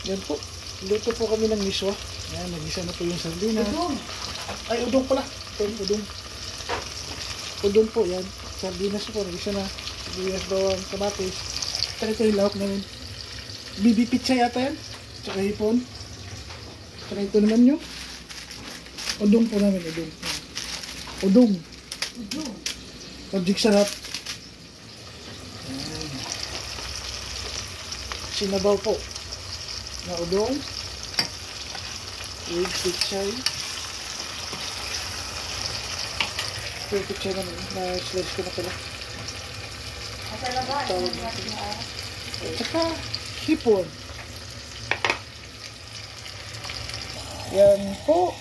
Yan po. Luto po kami ng miswa. Yan, nagisa na po yung sardinas. Udong. Ay, udong pala. Udong. Udong po, yan. Sardinas po, nagisa na. Sibuyas, bawang, kamatis. Tsaka ito yung lahok namin. BB pizza yata yan. Tsaka hipon. Tsaka ito naman yung udong po namin, udong. Udong. Udong. Pag-jig sarap. Ayan. Sinabaw po na udong with pichay. Yung pichay naman na slice ko na pala. Tawag natin. At saka hipon. Yan po.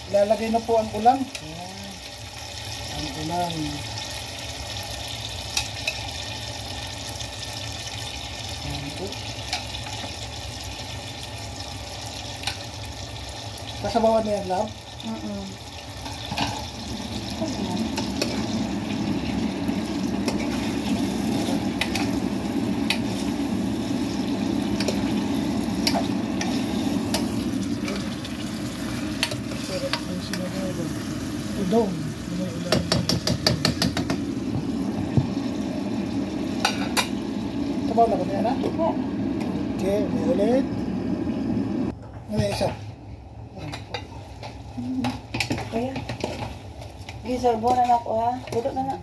Lalagay na po ang ulam. Ayan. Ang ulam. Ayan po. Kasabawan na yan, love? Sarap ang sinabawan. Udong. Sabaw na ba niya na? Okay, may ulit. May isa. Kaya. Gisalbo na ako ha. Dito na na.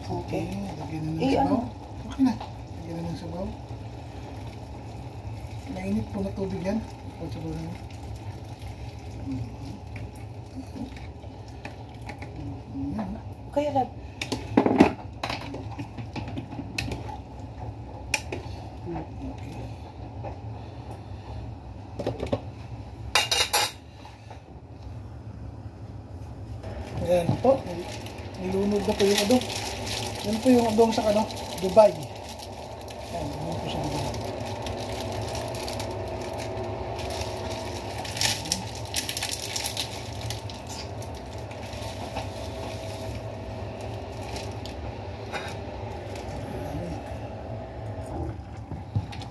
Okay, lagyan na ng sabaw. Okay na. Lagyan na ng sabaw. Mainit po na tubig yan. Pag sabaw na yan. Kaya lab. Ayan po, nilunod na po yung udong. Yan po yung udong sa ano, Dubai. Ayan, yan po sa Dubai.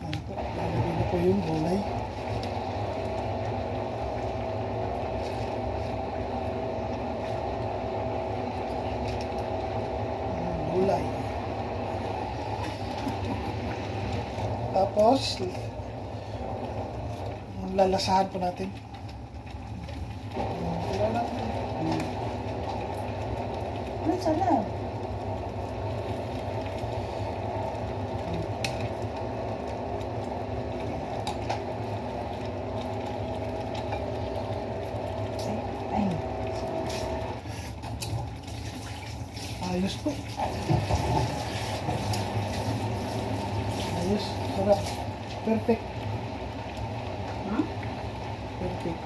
Ayan po, lalagay na po yung gulay. Gulay. Tapos lalasahan po natin. Ano sana? Ay. Ayos po. Ayos. Sarap. Perfect. Huh? Perfect.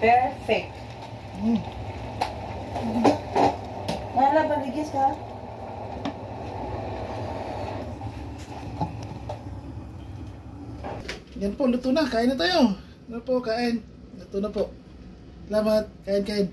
Perfect. Wala ba ligis ka? Yan po, luto na. Kain na tayo. Ano po, kain. Luto na po. Salamat. Kain, kain.